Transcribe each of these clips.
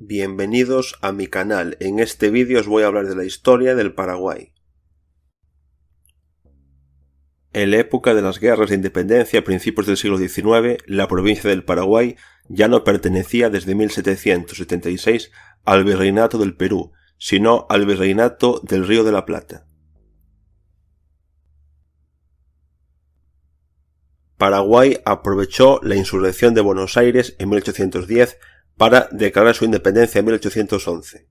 Bienvenidos a mi canal. En este vídeo os voy a hablar de la historia del Paraguay. En la época de las guerras de independencia a principios del siglo XIX, la provincia del Paraguay ya no pertenecía desde 1776 al Virreinato del Perú, sino al Virreinato del Río de la Plata. Paraguay aprovechó la insurrección de Buenos Aires en 1810 para declarar su independencia en 1811.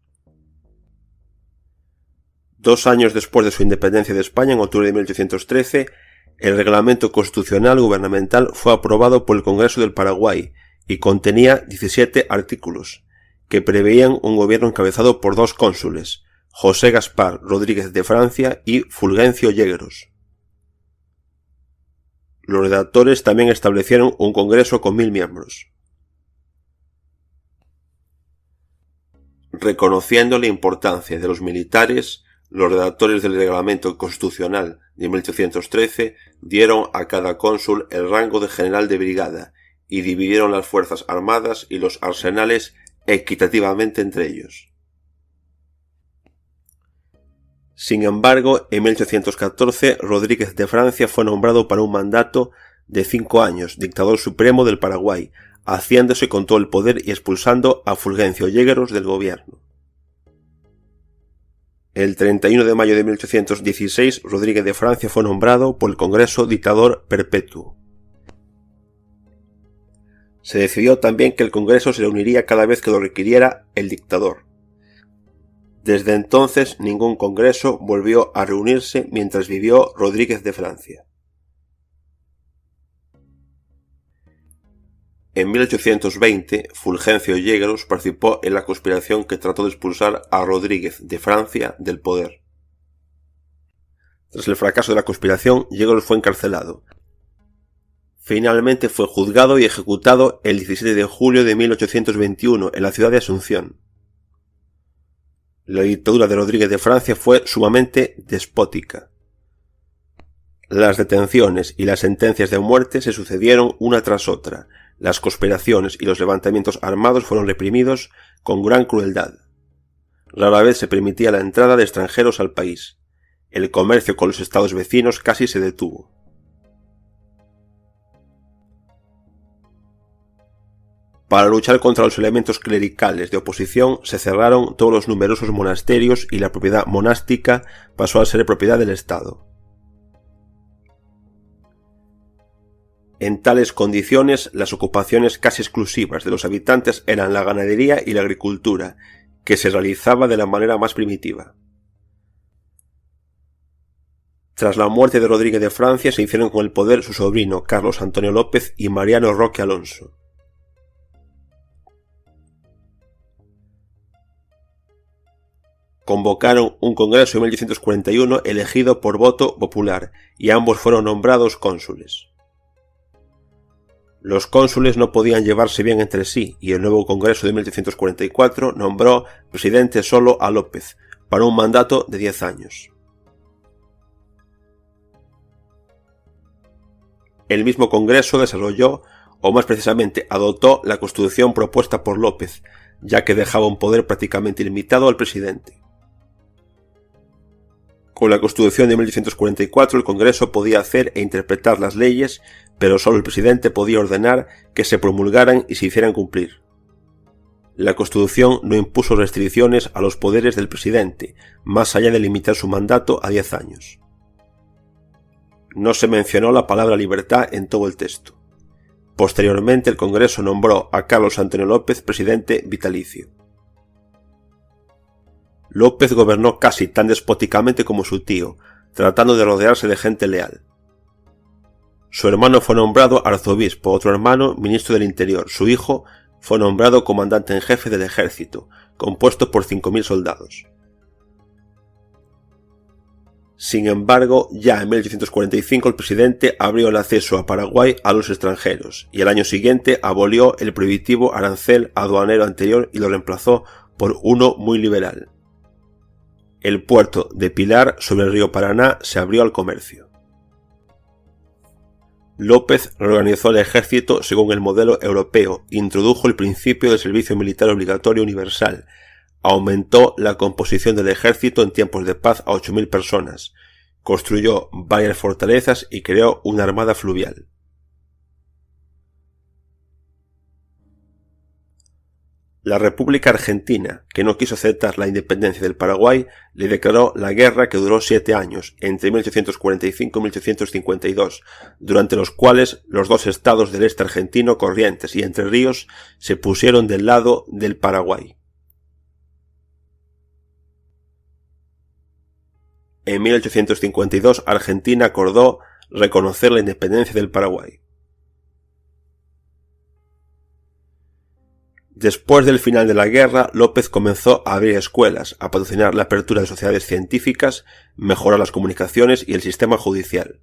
2 años después de su independencia de España, en octubre de 1813, el reglamento constitucional gubernamental fue aprobado por el Congreso del Paraguay y contenía 17 artículos, que preveían un gobierno encabezado por 2 cónsules, José Gaspar Rodríguez de Francia y Fulgencio Yegros. Los redactores también establecieron un Congreso con 1000 miembros. Reconociendo la importancia de los militares, los redactores del reglamento constitucional de 1813 dieron a cada cónsul el rango de general de brigada y dividieron las fuerzas armadas y los arsenales equitativamente entre ellos. Sin embargo, en 1814 Rodríguez de Francia fue nombrado para un mandato de 5 años, dictador supremo del Paraguay, haciéndose con todo el poder y expulsando a Fulgencio Yegros del gobierno. El 31 de mayo de 1816, Rodríguez de Francia fue nombrado por el Congreso dictador perpetuo. Se decidió también que el Congreso se reuniría cada vez que lo requiriera el dictador. Desde entonces ningún Congreso volvió a reunirse mientras vivió Rodríguez de Francia. En 1820, Fulgencio Yegros participó en la conspiración que trató de expulsar a Rodríguez de Francia del poder. Tras el fracaso de la conspiración, Yegros fue encarcelado. Finalmente fue juzgado y ejecutado el 17 de julio de 1821 en la ciudad de Asunción. La dictadura de Rodríguez de Francia fue sumamente despótica. Las detenciones y las sentencias de muerte se sucedieron una tras otra. Las conspiraciones y los levantamientos armados fueron reprimidos con gran crueldad. Rara vez se permitía la entrada de extranjeros al país. El comercio con los estados vecinos casi se detuvo. Para luchar contra los elementos clericales de oposición se cerraron todos los numerosos monasterios y la propiedad monástica pasó a ser propiedad del Estado. En tales condiciones, las ocupaciones casi exclusivas de los habitantes eran la ganadería y la agricultura, que se realizaba de la manera más primitiva. Tras la muerte de Rodríguez de Francia se hicieron con el poder su sobrino Carlos Antonio López y Mariano Roque Alonso. Convocaron un congreso en 1841 elegido por voto popular y ambos fueron nombrados cónsules. Los cónsules no podían llevarse bien entre sí y el nuevo Congreso de 1844 nombró presidente solo a López para un mandato de 10 años. El mismo Congreso desarrolló, o más precisamente adoptó, la constitución propuesta por López, ya que dejaba un poder prácticamente ilimitado al presidente. Con la Constitución de 1844 el Congreso podía hacer e interpretar las leyes, pero solo el presidente podía ordenar que se promulgaran y se hicieran cumplir. La Constitución no impuso restricciones a los poderes del presidente, más allá de limitar su mandato a 10 años. No se mencionó la palabra libertad en todo el texto. Posteriormente el Congreso nombró a Carlos Antonio López presidente vitalicio. López gobernó casi tan despóticamente como su tío, tratando de rodearse de gente leal. Su hermano fue nombrado arzobispo, otro hermano ministro del Interior, su hijo fue nombrado comandante en jefe del ejército, compuesto por 5000 soldados. Sin embargo, ya en 1845 el presidente abrió el acceso a Paraguay a los extranjeros y al año siguiente abolió el prohibitivo arancel aduanero anterior y lo reemplazó por uno muy liberal. El puerto de Pilar sobre el río Paraná se abrió al comercio. López reorganizó el ejército según el modelo europeo, introdujo el principio del servicio militar obligatorio universal, aumentó la composición del ejército en tiempos de paz a 8.000 personas, construyó varias fortalezas y creó una armada fluvial. La República Argentina, que no quiso aceptar la independencia del Paraguay, le declaró la guerra que duró 7 años, entre 1845 y 1852, durante los cuales los dos estados del este argentino, Corrientes y Entre Ríos, se pusieron del lado del Paraguay. En 1852, Argentina acordó reconocer la independencia del Paraguay. Después del final de la guerra, López comenzó a abrir escuelas, a patrocinar la apertura de sociedades científicas, mejorar las comunicaciones y el sistema judicial.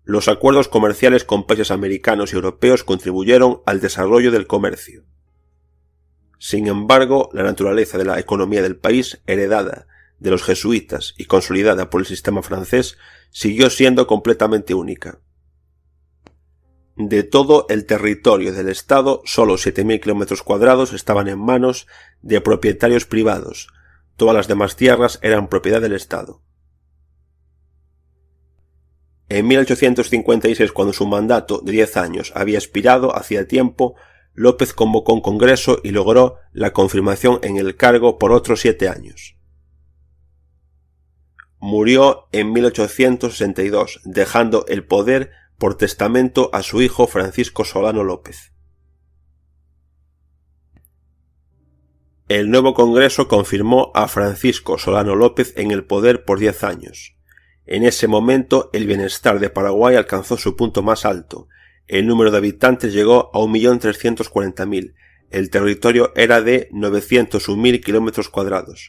Los acuerdos comerciales con países americanos y europeos contribuyeron al desarrollo del comercio. Sin embargo, la naturaleza de la economía del país, heredada de los jesuitas y consolidada por el sistema francés, siguió siendo completamente única. De todo el territorio del Estado, solo 7.000 km² estaban en manos de propietarios privados. Todas las demás tierras eran propiedad del Estado. En 1856, cuando su mandato de 10 años había expirado hacía tiempo, López convocó un congreso y logró la confirmación en el cargo por otros 7 años. Murió en 1862, dejando el poder por testamento a su hijo Francisco Solano López. El nuevo Congreso confirmó a Francisco Solano López en el poder por 10 años. En ese momento el bienestar de Paraguay alcanzó su punto más alto. El número de habitantes llegó a 1.340.000. El territorio era de 901.000 km².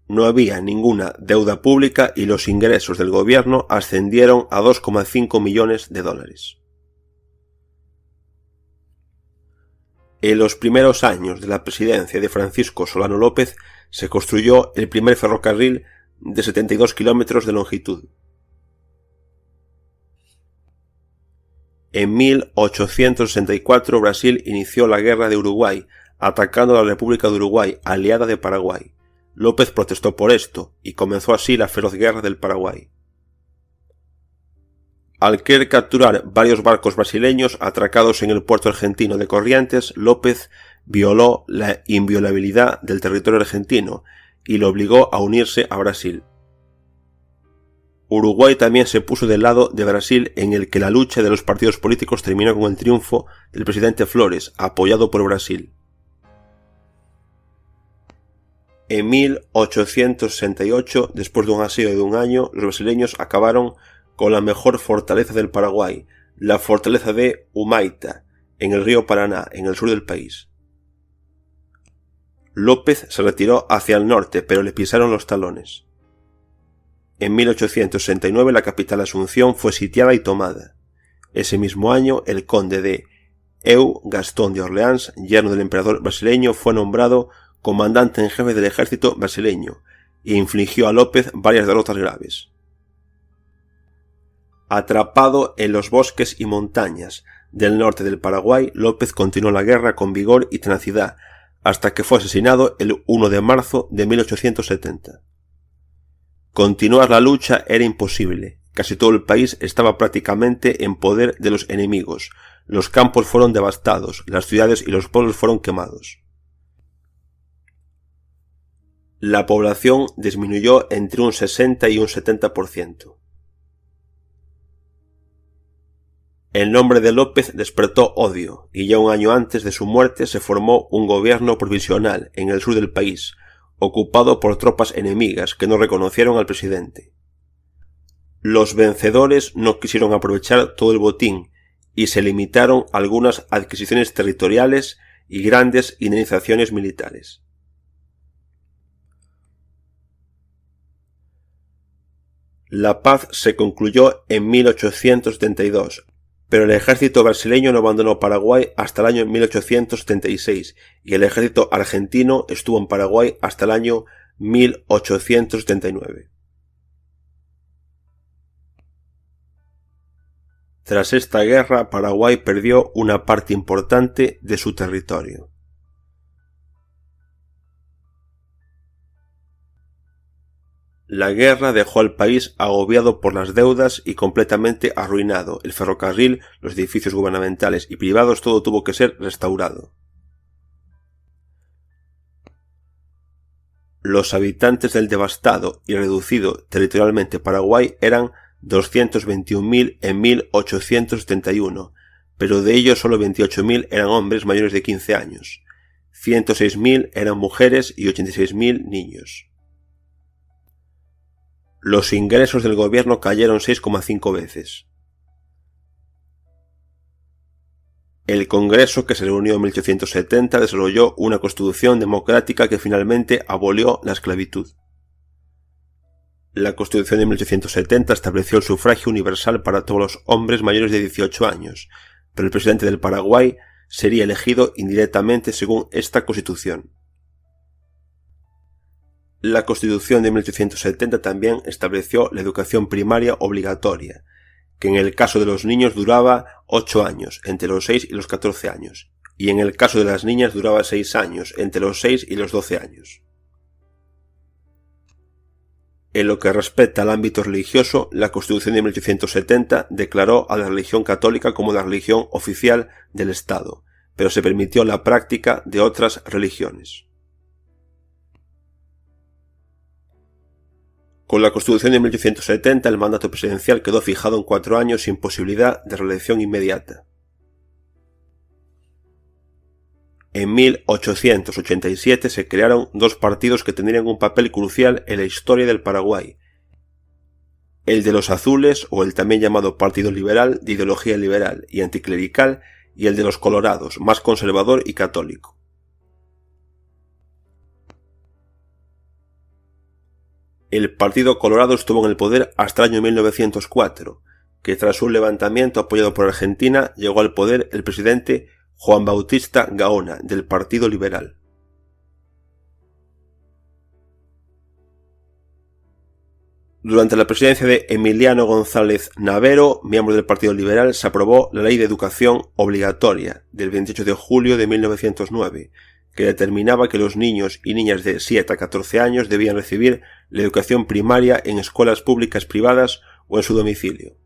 No había ninguna deuda pública y los ingresos del gobierno ascendieron a 2,5 millones de dólares. En los primeros años de la presidencia de Francisco Solano López se construyó el primer ferrocarril de 72 kilómetros de longitud. En 1864 Brasil inició la Guerra de Uruguay, atacando a la República de Uruguay, aliada de Paraguay. López protestó por esto, y comenzó así la feroz guerra del Paraguay. Al querer capturar varios barcos brasileños atracados en el puerto argentino de Corrientes, López violó la inviolabilidad del territorio argentino y lo obligó a unirse a Brasil. Uruguay también se puso del lado de Brasil, en el que la lucha de los partidos políticos terminó con el triunfo del presidente Flores, apoyado por Brasil. En 1868, después de un asedio de un año, los brasileños acabaron con la mejor fortaleza del Paraguay, la fortaleza de Humaita, en el río Paraná, en el sur del país. López se retiró hacia el norte, pero le pisaron los talones. En 1869 la capital Asunción fue sitiada y tomada. Ese mismo año el conde de Eu, Gastón de Orleans, yerno del emperador brasileño, fue nombrado comandante en jefe del ejército brasileño e infligió a López varias derrotas graves. Atrapado en los bosques y montañas del norte del Paraguay, López continuó la guerra con vigor y tenacidad hasta que fue asesinado el 1 de marzo de 1870. Continuar la lucha era imposible. Casi todo el país estaba prácticamente en poder de los enemigos. Los campos fueron devastados, las ciudades y los pueblos fueron quemados. La población disminuyó entre un 60 y un 70%. El nombre de López despertó odio, y ya un año antes de su muerte se formó un gobierno provisional en el sur del país, ocupado por tropas enemigas que no reconocieron al presidente. Los vencedores no quisieron aprovechar todo el botín y se limitaron a algunas adquisiciones territoriales y grandes indemnizaciones militares. La paz se concluyó en 1872, pero el ejército brasileño no abandonó Paraguay hasta el año 1876 y el ejército argentino estuvo en Paraguay hasta el año 1879. Tras esta guerra, Paraguay perdió una parte importante de su territorio. La guerra dejó al país agobiado por las deudas y completamente arruinado. El ferrocarril, los edificios gubernamentales y privados, todo tuvo que ser restaurado. Los habitantes del devastado y reducido territorialmente Paraguay eran 221.000 en 1871, pero de ellos solo 28.000 eran hombres mayores de 15 años, 106.000 eran mujeres y 86.000 niños. Los ingresos del gobierno cayeron 6,5 veces. El Congreso, que se reunió en 1870, desarrolló una constitución democrática que finalmente abolió la esclavitud. La Constitución de 1870 estableció el sufragio universal para todos los hombres mayores de 18 años, pero el presidente del Paraguay sería elegido indirectamente según esta Constitución. La Constitución de 1870 también estableció la educación primaria obligatoria, que en el caso de los niños duraba 8 años, entre los 6 y los 14 años, y en el caso de las niñas duraba 6 años, entre los 6 y los 12 años. En lo que respecta al ámbito religioso, la Constitución de 1870 declaró a la religión católica como la religión oficial del Estado, pero se permitió la práctica de otras religiones. Con la Constitución de 1870 el mandato presidencial quedó fijado en 4 años sin posibilidad de reelección inmediata. En 1887 se crearon 2 partidos que tendrían un papel crucial en la historia del Paraguay: el de los azules, o el también llamado Partido Liberal, de ideología liberal y anticlerical, y el de los colorados, más conservador y católico. El Partido Colorado estuvo en el poder hasta el año 1904, que tras un levantamiento apoyado por Argentina llegó al poder el presidente Juan Bautista Gaona, del Partido Liberal. Durante la presidencia de Emiliano González Navero, miembro del Partido Liberal, se aprobó la Ley de Educación Obligatoria del 28 de julio de 1909, que determinaba que los niños y niñas de 7 a 14 años debían recibir la educación primaria en escuelas públicas privadas o en su domicilio.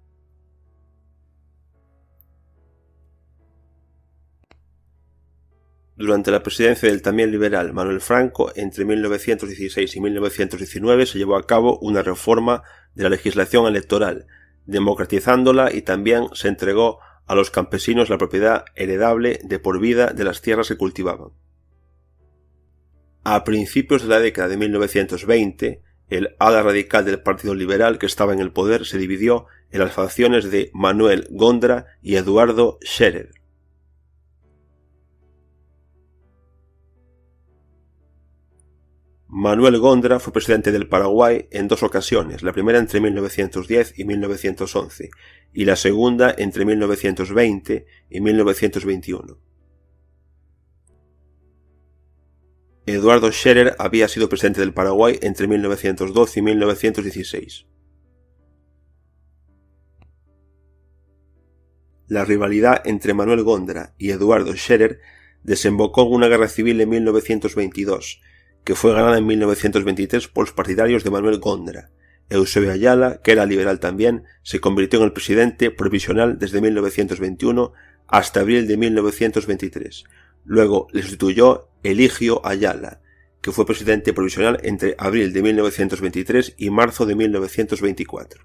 Durante la presidencia del también liberal Manuel Franco, entre 1916 y 1919 se llevó a cabo una reforma de la legislación electoral, democratizándola, y también se entregó a los campesinos la propiedad heredable de por vida de las tierras que cultivaban. A principios de la década de 1920, el ala radical del Partido Liberal que estaba en el poder se dividió en las facciones de Manuel Gondra y Eduardo Scherer. Manuel Gondra fue presidente del Paraguay en 2 ocasiones, la primera entre 1910 y 1911, y la segunda entre 1920 y 1921. Eduardo Scherer había sido presidente del Paraguay entre 1912 y 1916. La rivalidad entre Manuel Gondra y Eduardo Scherer desembocó en una guerra civil en 1922, que fue ganada en 1923 por los partidarios de Manuel Gondra. Eusebio Ayala, que era liberal también, se convirtió en el presidente provisional desde 1921 hasta abril de 1923. Luego le sustituyó Eligio Ayala, que fue presidente provisional entre abril de 1923 y marzo de 1924.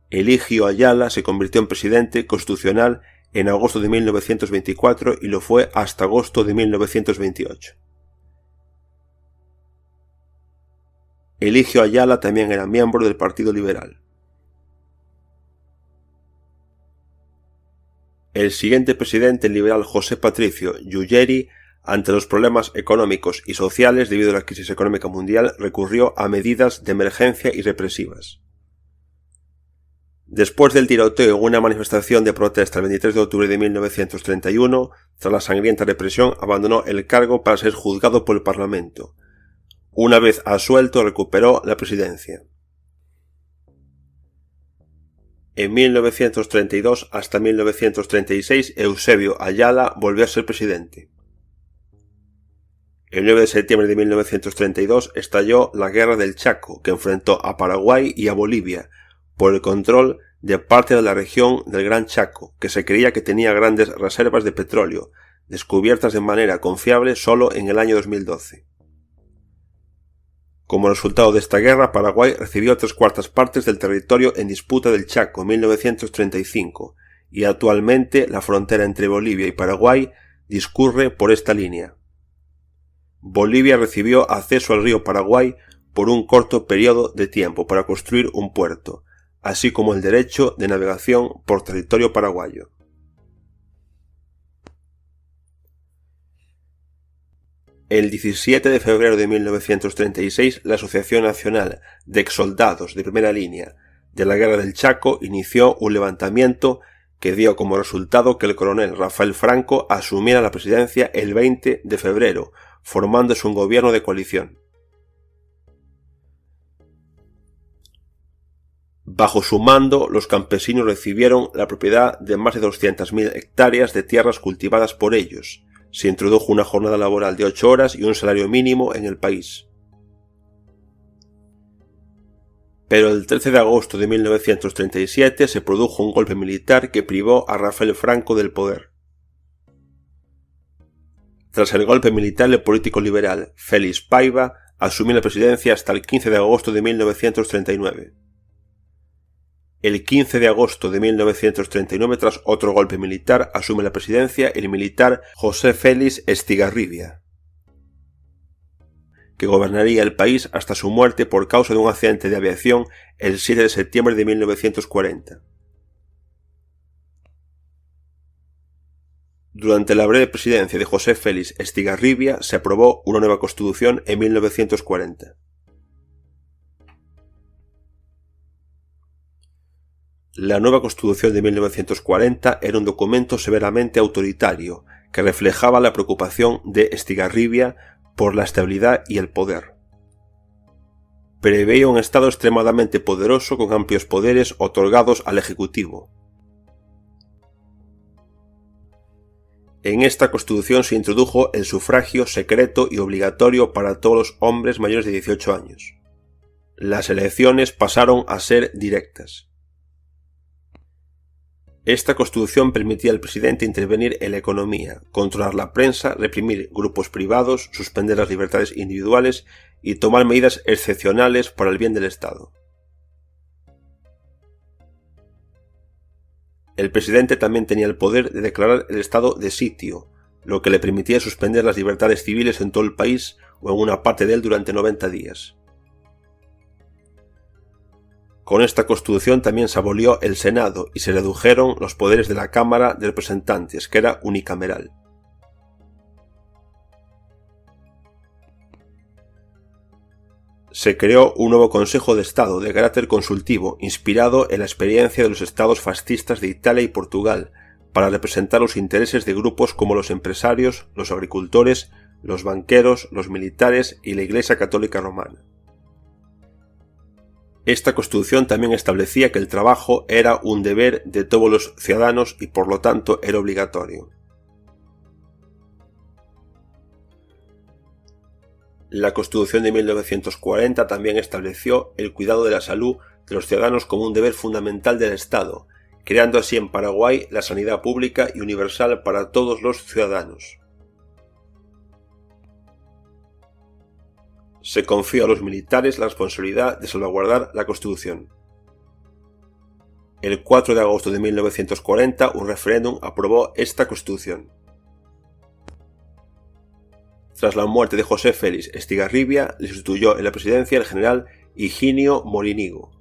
Eligio Ayala se convirtió en presidente constitucional en agosto de 1924 y lo fue hasta agosto de 1928. Eligio Ayala también era miembro del Partido Liberal. El siguiente presidente, el liberal José Patricio Yuyeri, ante los problemas económicos y sociales debido a la crisis económica mundial, recurrió a medidas de emergencia y represivas. Después del tiroteo en una manifestación de protesta el 23 de octubre de 1931, tras la sangrienta represión, abandonó el cargo para ser juzgado por el Parlamento. Una vez absuelto, recuperó la presidencia. En 1932 hasta 1936 Eusebio Ayala volvió a ser presidente. El 9 de septiembre de 1932 estalló la Guerra del Chaco, que enfrentó a Paraguay y a Bolivia por el control de parte de la región del Gran Chaco, que se creía que tenía grandes reservas de petróleo, descubiertas de manera confiable solo en el año 2012. Como resultado de esta guerra, Paraguay recibió 3/4 partes del territorio en disputa del Chaco en 1935, y actualmente la frontera entre Bolivia y Paraguay discurre por esta línea. Bolivia recibió acceso al río Paraguay por un corto periodo de tiempo para construir un puerto, así como el derecho de navegación por territorio paraguayo. El 17 de febrero de 1936, la Asociación Nacional de Exsoldados de Primera Línea de la Guerra del Chaco inició un levantamiento que dio como resultado que el coronel Rafael Franco asumiera la presidencia el 20 de febrero, formándose un gobierno de coalición. Bajo su mando, los campesinos recibieron la propiedad de más de 200.000 hectáreas de tierras cultivadas por ellos. Se introdujo una jornada laboral de 8 horas y un salario mínimo en el país. Pero el 13 de agosto de 1937 se produjo un golpe militar que privó a Rafael Franco del poder. Tras el golpe militar, el político liberal Félix Paiva asumió la presidencia hasta el 15 de agosto de 1939. El 15 de agosto de 1939, tras otro golpe militar, asume la presidencia el militar José Félix Estigarribia, que gobernaría el país hasta su muerte por causa de un accidente de aviación el 7 de septiembre de 1940. Durante la breve presidencia de José Félix Estigarribia se aprobó una nueva constitución en 1940. La nueva Constitución de 1940 era un documento severamente autoritario que reflejaba la preocupación de Estigarribia por la estabilidad y el poder. Preveía un Estado extremadamente poderoso con amplios poderes otorgados al Ejecutivo. En esta Constitución se introdujo el sufragio secreto y obligatorio para todos los hombres mayores de 18 años. Las elecciones pasaron a ser directas. Esta Constitución permitía al presidente intervenir en la economía, controlar la prensa, reprimir grupos privados, suspender las libertades individuales y tomar medidas excepcionales para el bien del Estado. El presidente también tenía el poder de declarar el estado de sitio, lo que le permitía suspender las libertades civiles en todo el país o en una parte de él durante 90 días. Con esta Constitución también se abolió el Senado y se redujeron los poderes de la Cámara de Representantes, que era unicameral. Se creó un nuevo Consejo de Estado de carácter consultivo, inspirado en la experiencia de los estados fascistas de Italia y Portugal, para representar los intereses de grupos como los empresarios, los agricultores, los banqueros, los militares y la Iglesia Católica Romana. Esta Constitución también establecía que el trabajo era un deber de todos los ciudadanos y por lo tanto era obligatorio. La Constitución de 1940 también estableció el cuidado de la salud de los ciudadanos como un deber fundamental del Estado, creando así en Paraguay la sanidad pública y universal para todos los ciudadanos. Se confió a los militares la responsabilidad de salvaguardar la Constitución. El 4 de agosto de 1940, un referéndum aprobó esta Constitución. Tras la muerte de José Félix Estigarribia, le sustituyó en la presidencia el general Higinio Morinigo.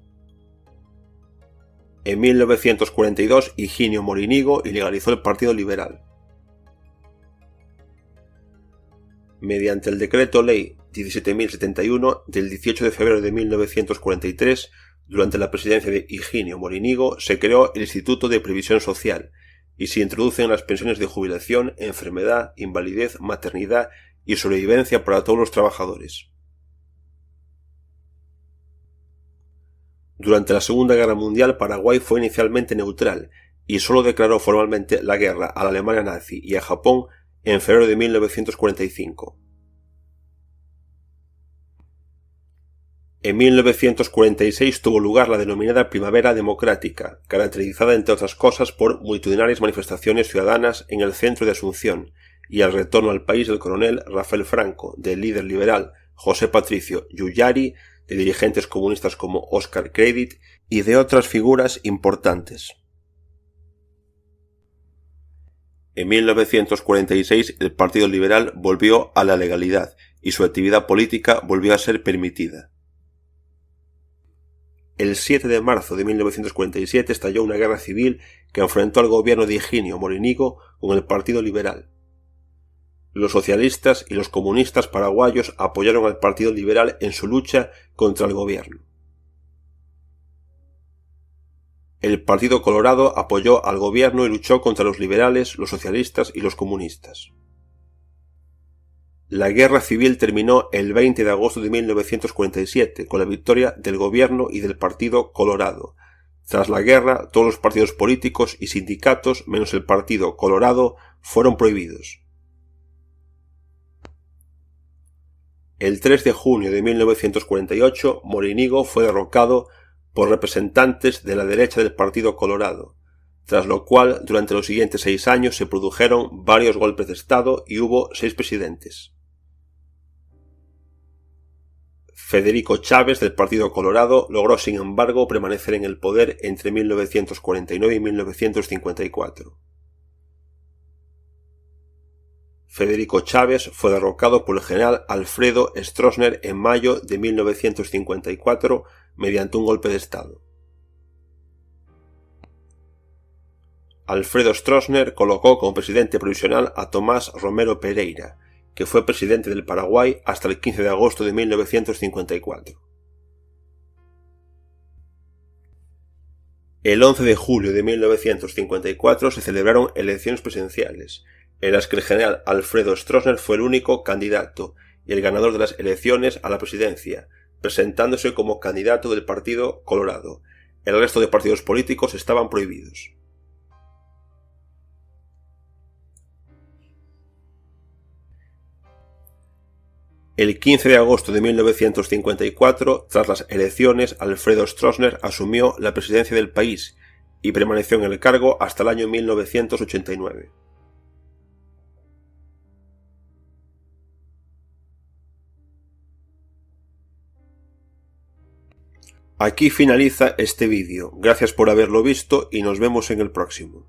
En 1942, Higinio Morinigo ilegalizó el Partido Liberal. Mediante el Decreto Ley 17.071 del 18 de febrero de 1943, durante la presidencia de Higinio Morinigo, se creó el Instituto de Previsión Social y se introducen las pensiones de jubilación, enfermedad, invalidez, maternidad y sobrevivencia para todos los trabajadores. Durante la Segunda Guerra Mundial, Paraguay fue inicialmente neutral y solo declaró formalmente la guerra a la Alemania nazi y a Japón en febrero de 1945. En 1946 tuvo lugar la denominada Primavera Democrática, caracterizada entre otras cosas por multitudinarias manifestaciones ciudadanas en el centro de Asunción y el retorno al país del coronel Rafael Franco, del líder liberal José Patricio Llullari, de dirigentes comunistas como Oscar Credit y de otras figuras importantes. En 1946 el Partido Liberal volvió a la legalidad y su actividad política volvió a ser permitida. El 7 de marzo de 1947 estalló una guerra civil que enfrentó al gobierno de Higinio Morinigo con el Partido Liberal. Los socialistas y los comunistas paraguayos apoyaron al Partido Liberal en su lucha contra el gobierno. El Partido Colorado apoyó al gobierno y luchó contra los liberales, los socialistas y los comunistas. La guerra civil terminó el 20 de agosto de 1947 con la victoria del gobierno y del Partido Colorado. Tras la guerra, todos los partidos políticos y sindicatos, menos el Partido Colorado, fueron prohibidos. El 3 de junio de 1948, Morinigo fue derrocado por representantes de la derecha del Partido Colorado, tras lo cual durante los siguientes 6 años se produjeron varios golpes de Estado y hubo 6 presidentes. Federico Chávez del Partido Colorado logró sin embargo permanecer en el poder entre 1949 y 1954. Federico Chávez fue derrocado por el general Alfredo Stroessner en mayo de 1954 mediante un golpe de Estado. Alfredo Stroessner colocó como presidente provisional a Tomás Romero Pereira, que fue presidente del Paraguay hasta el 15 de agosto de 1954. El 11 de julio de 1954 se celebraron elecciones presidenciales, en las que el general Alfredo Stroessner fue el único candidato y el ganador de las elecciones a la presidencia, presentándose como candidato del Partido Colorado. El resto de partidos políticos estaban prohibidos. El 15 de agosto de 1954, tras las elecciones, Alfredo Stroessner asumió la presidencia del país y permaneció en el cargo hasta el año 1989. Aquí finaliza este vídeo. Gracias por haberlo visto y nos vemos en el próximo.